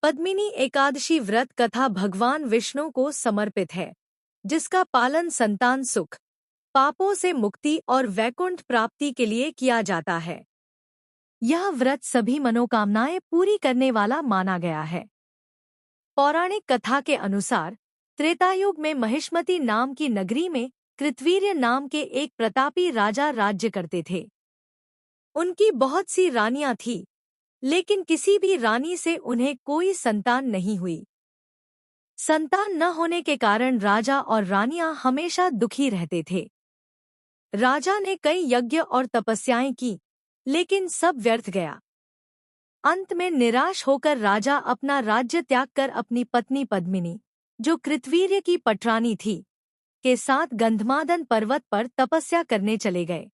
पद्मिनी एकादशी व्रत कथा भगवान विष्णु को समर्पित है, जिसका पालन संतान सुख, पापों से मुक्ति और वैकुंठ प्राप्ति के लिए किया जाता है। यह व्रत सभी मनोकामनाएं पूरी करने वाला माना गया है। पौराणिक कथा के अनुसार त्रेतायुग में महिष्मती नाम की नगरी में कृतवीर्य नाम के एक प्रतापी राजा राज्य करते थे। उनकी बहुत सी रानियां थीं, लेकिन किसी भी रानी से उन्हें कोई संतान नहीं हुई। संतान न होने के कारण राजा और रानियां हमेशा दुखी रहते थे। राजा ने कई यज्ञ और तपस्याएं की, लेकिन सब व्यर्थ गया। अंत में निराश होकर राजा अपना राज्य त्याग कर अपनी पत्नी पद्मिनी, जो कृतवीर्य की पटरानी थी, के साथ गंधमादन पर्वत पर तपस्या करने चले गए।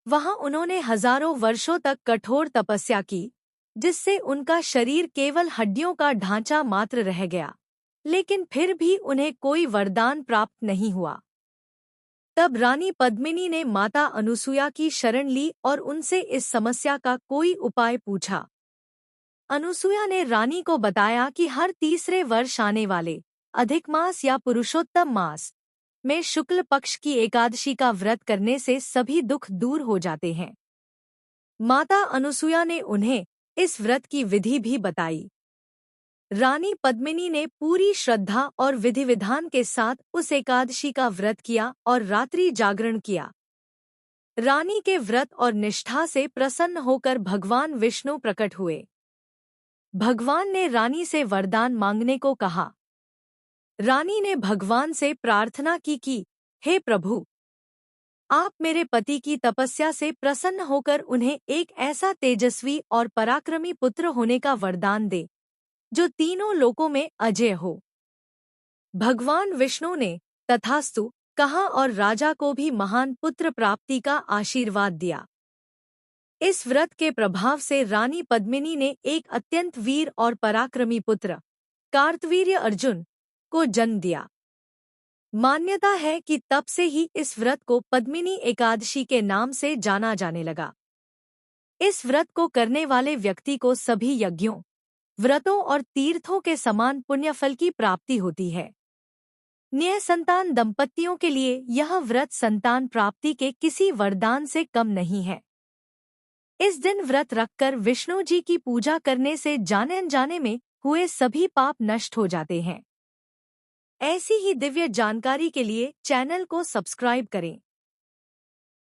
वहां उन्होंने हजारों वर्षों तक कठोर तपस्या की, जिससे उनका शरीर केवल हड्डियों का ढांचा मात्र रह गया, लेकिन फिर भी उन्हें कोई वरदान प्राप्त नहीं हुआ। तब रानी पद्मिनी ने माता अनुसुया की शरण ली और उनसे इस समस्या का कोई उपाय पूछा। अनुसुया ने रानी को बताया कि हर तीसरे वर्ष आने वाले अधिक मास या पुरुषोत्तम मास में शुक्ल पक्ष की एकादशी का व्रत करने से सभी दुख दूर हो जाते हैं। माता अनुसुया ने उन्हें इस व्रत की विधि भी बताई। रानी पद्मिनी ने पूरी श्रद्धा और विधि विधान के साथ उस एकादशी का व्रत किया और रात्रि जागरण किया। रानी के व्रत और निष्ठा से प्रसन्न होकर भगवान विष्णु प्रकट हुए। भगवान ने रानी से वरदान मांगने को कहा। रानी ने भगवान से प्रार्थना की कि हे प्रभु, आप मेरे पति की तपस्या से प्रसन्न होकर उन्हें एक ऐसा तेजस्वी और पराक्रमी पुत्र होने का वरदान दे, जो तीनों लोकों में अजेय हो। भगवान विष्णु ने तथास्तु कहा और राजा को भी महान पुत्र प्राप्ति का आशीर्वाद दिया। इस व्रत के प्रभाव से रानी पद्मिनी ने एक अत्यंत वीर और पराक्रमी पुत्र कार्तवीर्य अर्जुन को जन्म दिया। मान्यता है कि तब से ही इस व्रत को पद्मिनी एकादशी के नाम से जाना जाने लगा। इस व्रत को करने वाले व्यक्ति को सभी यज्ञों, व्रतों और तीर्थों के समान पुण्यफल की प्राप्ति होती है। निसंतान दंपतियों के लिए यह व्रत संतान प्राप्ति के किसी वरदान से कम नहीं है। इस दिन व्रत रखकर विष्णु जी की पूजा करने से जाने अनजाने में हुए सभी पाप नष्ट हो जाते हैं। ऐसी ही दिव्य जानकारी के लिए चैनल को सब्सक्राइब करें।